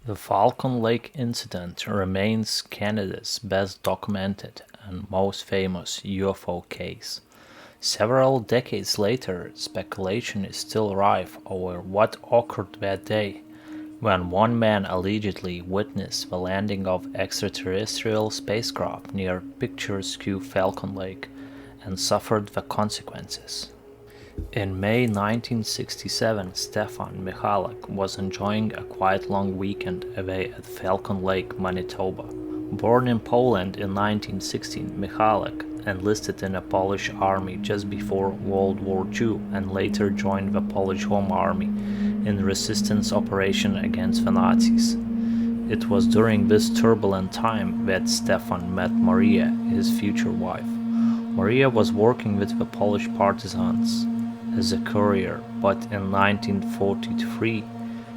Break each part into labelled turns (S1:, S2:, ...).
S1: The Falcon Lake incident remains Canada's best documented and most famous UFO case. Several decades later, speculation is still rife over what occurred that day, when one man allegedly witnessed the landing of extraterrestrial spacecraft near picturesque Falcon Lake and suffered the consequences. In May 1967, Stefan Michalak was enjoying a quiet long weekend away at Falcon Lake, Manitoba. Born in Poland in 1916, Michalak enlisted in the Polish army just before World War II and later joined the Polish Home Army in resistance operation against the Nazis. It was during this turbulent time that Stefan met Maria, his future wife. Maria was working with the Polish partisans as a courier, but in 1943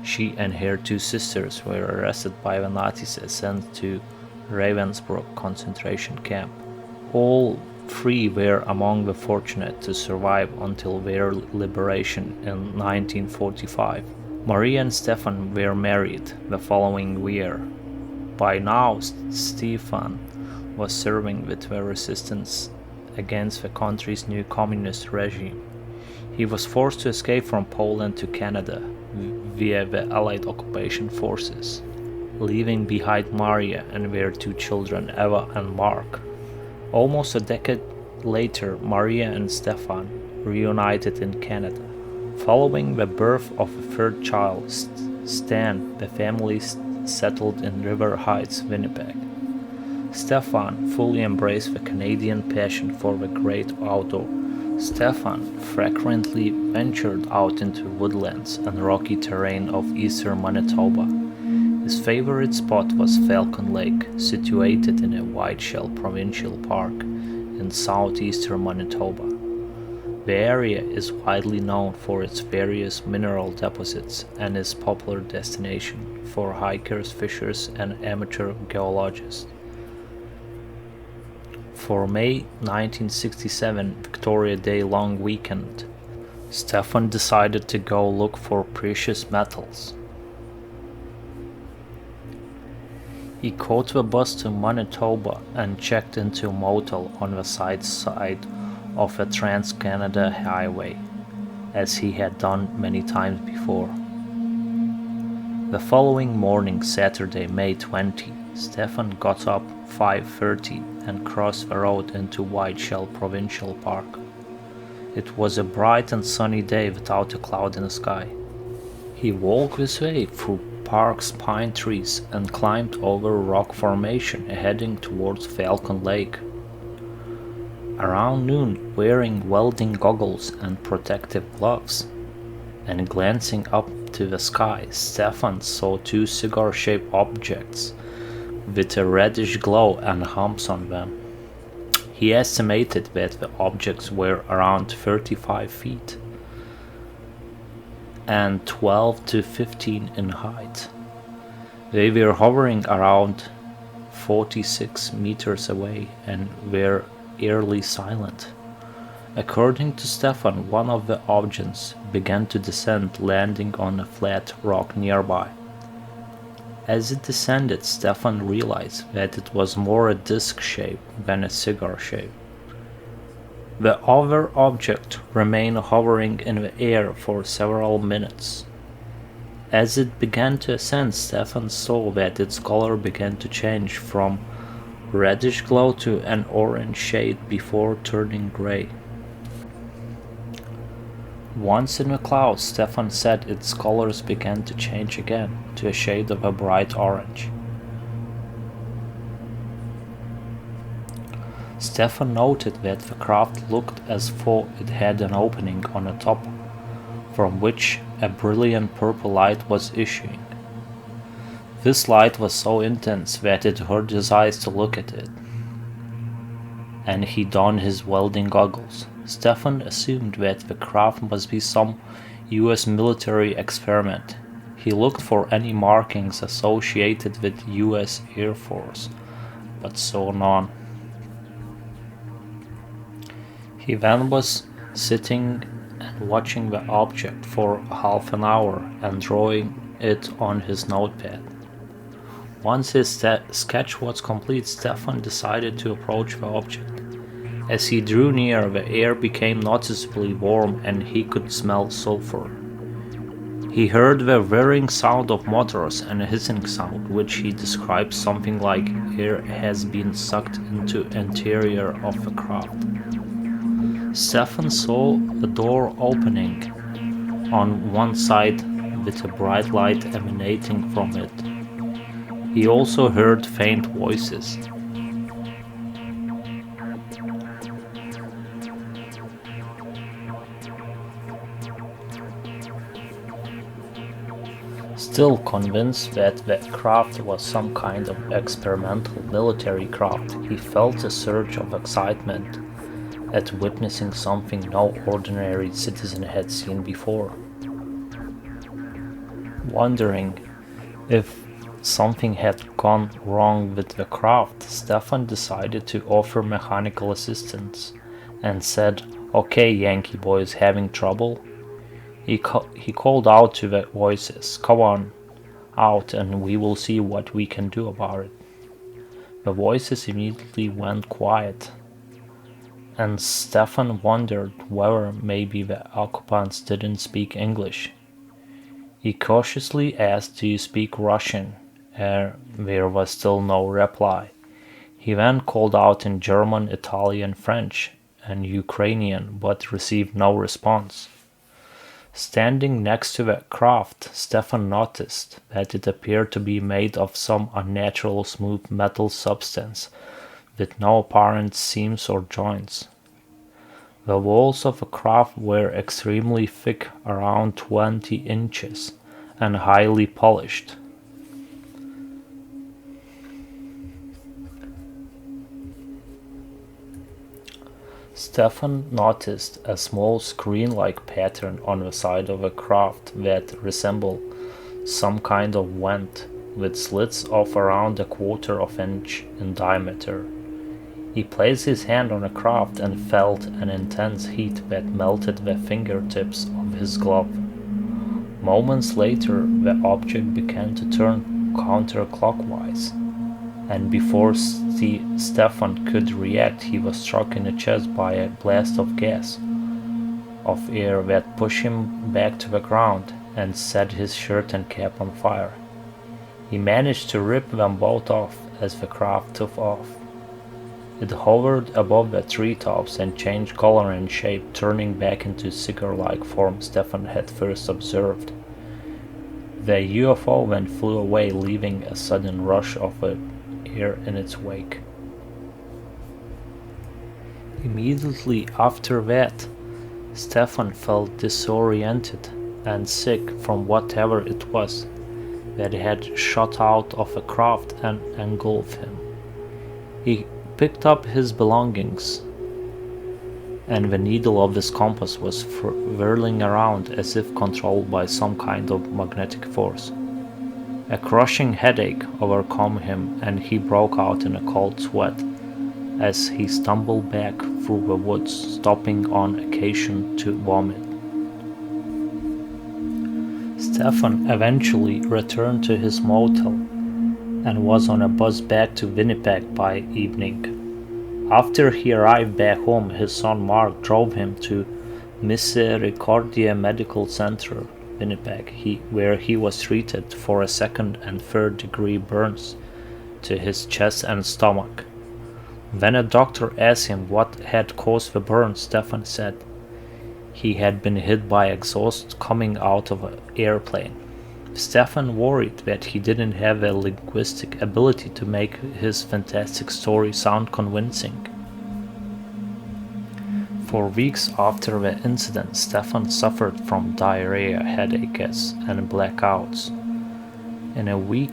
S1: she and her two sisters were arrested by the Nazis and sent to Ravensbrück concentration camp. All three were among the fortunate to survive until their liberation in 1945. Maria and Stefan were married the following year. By now, Stefan was serving with the resistance against the country's new communist regime. He was forced to escape from Poland to Canada via the Allied occupation forces, leaving behind Maria and their two children, Eva and Mark. Almost a decade later, Maria and Stefan reunited in Canada. Following the birth of a third child, Stan, the family settled in River Heights, Winnipeg. Stefan fully embraced the Canadian passion for the great outdoors. Stefan frequently ventured out into woodlands and rocky terrain of eastern Manitoba. His favorite spot was Falcon Lake, situated in a Whiteshell Provincial Park in southeastern Manitoba. The area is widely known for its various mineral deposits and is a popular destination for hikers, fishers, and amateur geologists. For May 1967 Victoria Day long weekend, Stefan decided to go look for precious metals. He caught the bus to Manitoba and checked into a motel on the side of the Trans-Canada Highway, as he had done many times before. The following morning, Saturday, May 20, Stefan got up 5:30 and crossed the road into Whiteshell Provincial Park. It was a bright and sunny day without a cloud in the sky. He walked his way through park's pine trees and climbed over a rock formation heading towards Falcon Lake. Around noon, wearing welding goggles and protective gloves, and glancing up to the sky, Stefan saw two cigar-shaped objects with a reddish glow and humps on them. He estimated that the objects were around 35 feet and 12 to 15 in height. They were hovering around 46 meters away and were eerily silent. According to Stefan, one of the objects began to descend, landing on a flat rock nearby. As it descended, Stefan realized that it was more a disc shape than a cigar shape. The other object remained hovering in the air for several minutes. As it began to ascend, Stefan saw that its color began to change from reddish glow to an orange shade before turning gray. Once in the clouds, Stefan said its colors began to change again to a shade of a bright orange. Stefan noted that the craft looked as though it had an opening on the top, from which a brilliant purple light was issuing. This light was so intense that it hurt his eyes to look at it, and he donned his welding goggles. Stefan assumed that the craft must be some US military experiment. He looked for any markings associated with US Air Force, but saw none. He then was sitting and watching the object for half an hour and drawing it on his notepad. Once his sketch was complete, Stefan decided to approach the object. As he drew near, the air became noticeably warm and he could smell sulphur. He heard the whirring sound of motors and a hissing sound, which he described something like air has been sucked into the interior of the craft. Stefan saw a door opening on one side with a bright light emanating from it. He also heard faint voices. Still convinced that the craft was some kind of experimental military craft, he felt a surge of excitement at witnessing something no ordinary citizen had seen before. Wondering if something had gone wrong with the craft, Stefan decided to offer mechanical assistance and said, "Okay, Yankee boys, having trouble?" He called out to the voices, "Come on out and we will see what we can do about it." The voices immediately went quiet, and Stefan wondered whether maybe the occupants didn't speak English. He cautiously asked, "Do you speak Russian?" There was still no reply. He then called out in German, Italian, French, and Ukrainian, but received no response. Standing next to the craft, Stefan noticed that it appeared to be made of some unnatural smooth metal substance with no apparent seams or joints. The walls of the craft were extremely thick, around 20 inches, and highly polished. Stefan noticed a small screen-like pattern on the side of the craft that resembled some kind of vent, with slits of around a quarter of an inch in diameter. He placed his hand on the craft and felt an intense heat that melted the fingertips of his glove. Moments later, the object began to turn counterclockwise, and before Stefan could react, he was struck in the chest by a blast of air that pushed him back to the ground and set his shirt and cap on fire. He managed to rip them both off as the craft took off. It hovered above the treetops and changed color and shape, turning back into cigar-like form Stefan had first observed. The UFO then flew away, leaving a sudden rush of air in its wake. Immediately after that, Stefan felt disoriented and sick from whatever it was that had shot out of the craft and engulfed him. He picked up his belongings, and the needle of his compass was whirling around as if controlled by some kind of magnetic force. A crushing headache overcame him, and he broke out in a cold sweat as he stumbled back through the woods, stopping on occasion to vomit. Stefan eventually returned to his motel and was on a bus back to Winnipeg by evening. After he arrived back home, his son Mark drove him to Misericordia Medical Center, Winnipeg, where he was treated for a second and third degree burns to his chest and stomach. When a doctor asked him what had caused the burns, Stefan said he had been hit by exhaust coming out of an airplane. Stefan worried that he didn't have a linguistic ability to make his fantastic story sound convincing. For weeks after the incident, Stefan suffered from diarrhea, headaches, and blackouts. In a week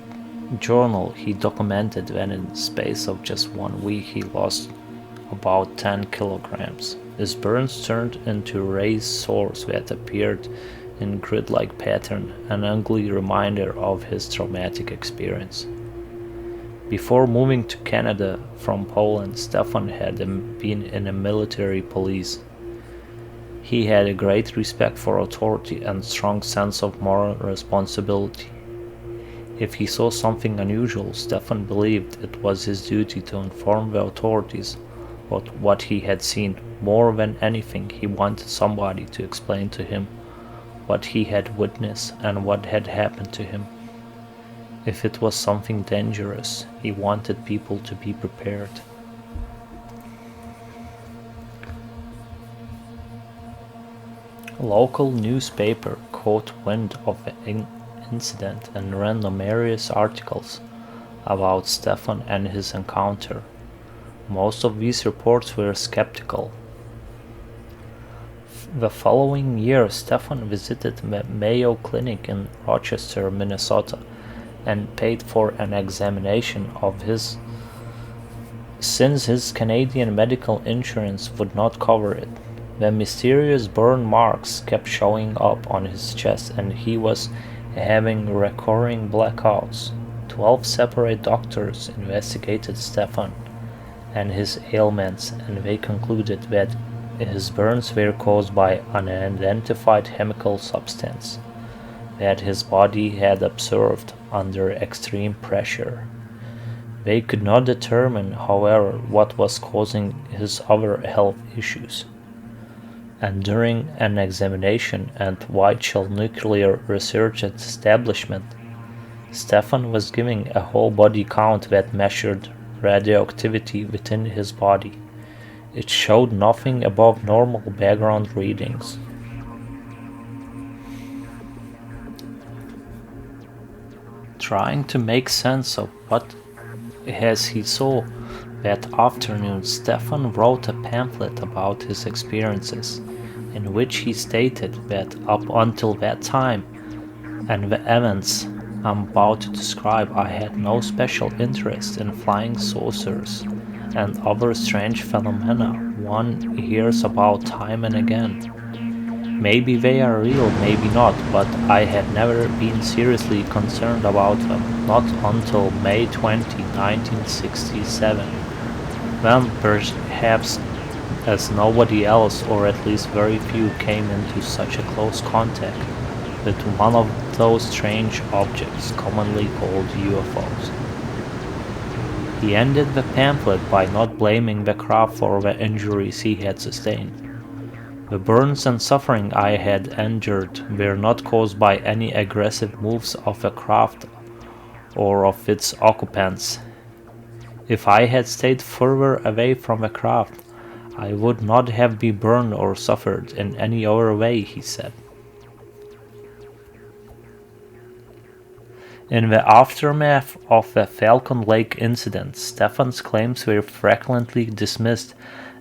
S1: journal, he documented that in the space of just 1 week he lost about 10 kilograms. His burns turned into raised sores that appeared in grid-like pattern, an ugly reminder of his traumatic experience. Before moving to Canada from Poland, Stefan had been in the military police. He had a great respect for authority and strong sense of moral responsibility. If he saw something unusual, Stefan believed it was his duty to inform the authorities of what he had seen. More than anything, he wanted somebody to explain to him what he had witnessed and what had happened to him. If it was something dangerous, he wanted people to be prepared. A local newspaper caught wind of the incident and ran numerous articles about Stefan and his encounter. Most of these reports were skeptical. The following year, Stefan visited the Mayo Clinic in Rochester, Minnesota, and paid for an examination of his, since his Canadian medical insurance would not cover it. The mysterious burn marks kept showing up on his chest, and he was having recurring blackouts. 12 separate doctors investigated Stefan and his ailments, and they concluded that his burns were caused by an unidentified chemical substance that his body had absorbed under extreme pressure. They could not determine, however, what was causing his other health issues. And during an examination at Whiteshell Nuclear Research Establishment, Stefan was given a whole body count that measured radioactivity within his body. It showed nothing above normal background readings. Trying to make sense of what he saw that afternoon, Stefan wrote a pamphlet about his experiences, in which he stated that up until that time and the events I'm about to describe, I had no special interest in flying saucers and other strange phenomena one hears about time and again. Maybe they are real, maybe not, but I had never been seriously concerned about them, not until May 20, 1967, when perhaps as nobody else, or at least very few, came into such a close contact with one of those strange objects commonly called UFOs. He ended the pamphlet by not blaming the craft for the injuries he had sustained. The burns and suffering I had endured were not caused by any aggressive moves of the craft or of its occupants. If I had stayed further away from the craft, I would not have been burned or suffered in any other way, he said. In the aftermath of the Falcon Lake incident, Stefan's claims were frequently dismissed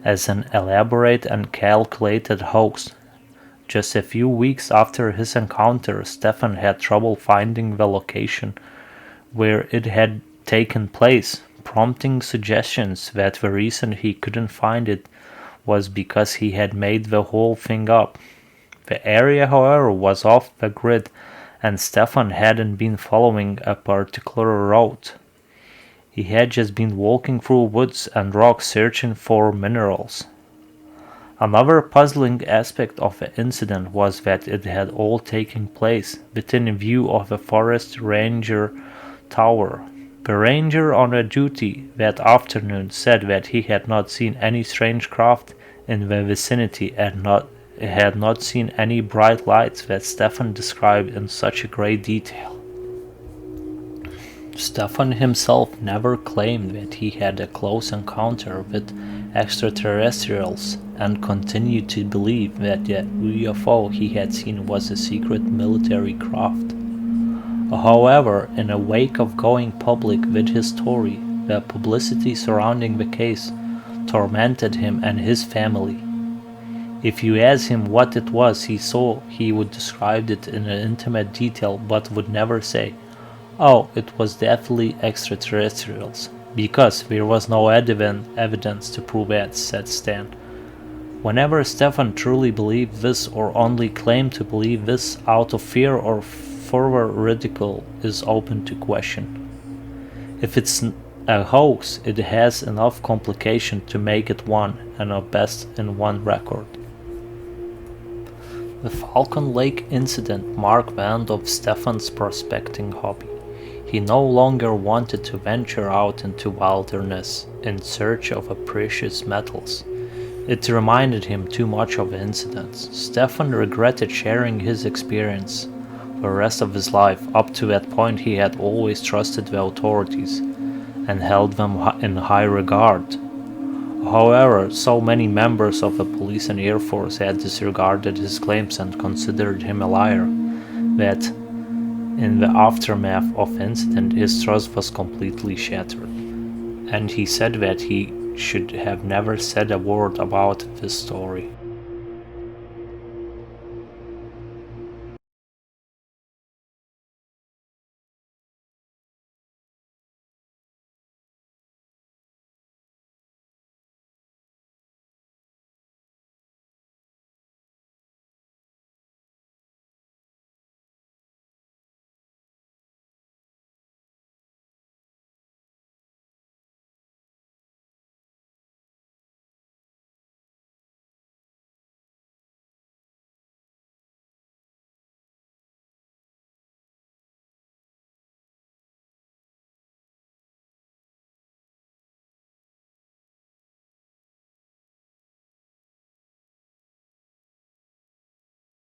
S1: as an elaborate and calculated hoax. Just a few weeks after his encounter, Stefan had trouble finding the location where it had taken place, prompting suggestions that the reason he couldn't find it was because he had made the whole thing up. The area, however, was off the grid, and Stefan hadn't been following a particular route. He had just been walking through woods and rocks searching for minerals. Another puzzling aspect of the incident was that it had all taken place within view of the forest ranger tower. The ranger on duty that afternoon said that he had not seen any strange craft in the vicinity and had not seen any bright lights that Stefan described in such great detail. Stefan himself never claimed that he had a close encounter with extraterrestrials and continued to believe that the UFO he had seen was a secret military craft. However, in the wake of going public with his story, the publicity surrounding the case tormented him and his family. If you asked him what it was he saw, he would describe it in intimate detail but would never say, "Oh, it was definitely extraterrestrials," because there was no evidence to prove that, said Stan. Whenever Stefan truly believed this or only claimed to believe this out of fear or further ridicule is open to question. If it's a hoax, it has enough complication to make it one, and a best in one record. The Falcon Lake incident marked the end of Stefan's prospecting hobby. He no longer wanted to venture out into wilderness in search of precious metals. It reminded him too much of incidents. Stefan regretted sharing his experience. For the rest of his life, up to that point, he had always trusted the authorities and held them in high regard. However, so many members of the police and Air Force had disregarded his claims and considered him a liar, that in the aftermath of the incident his trust was completely shattered, and he said that he should have never said a word about this story.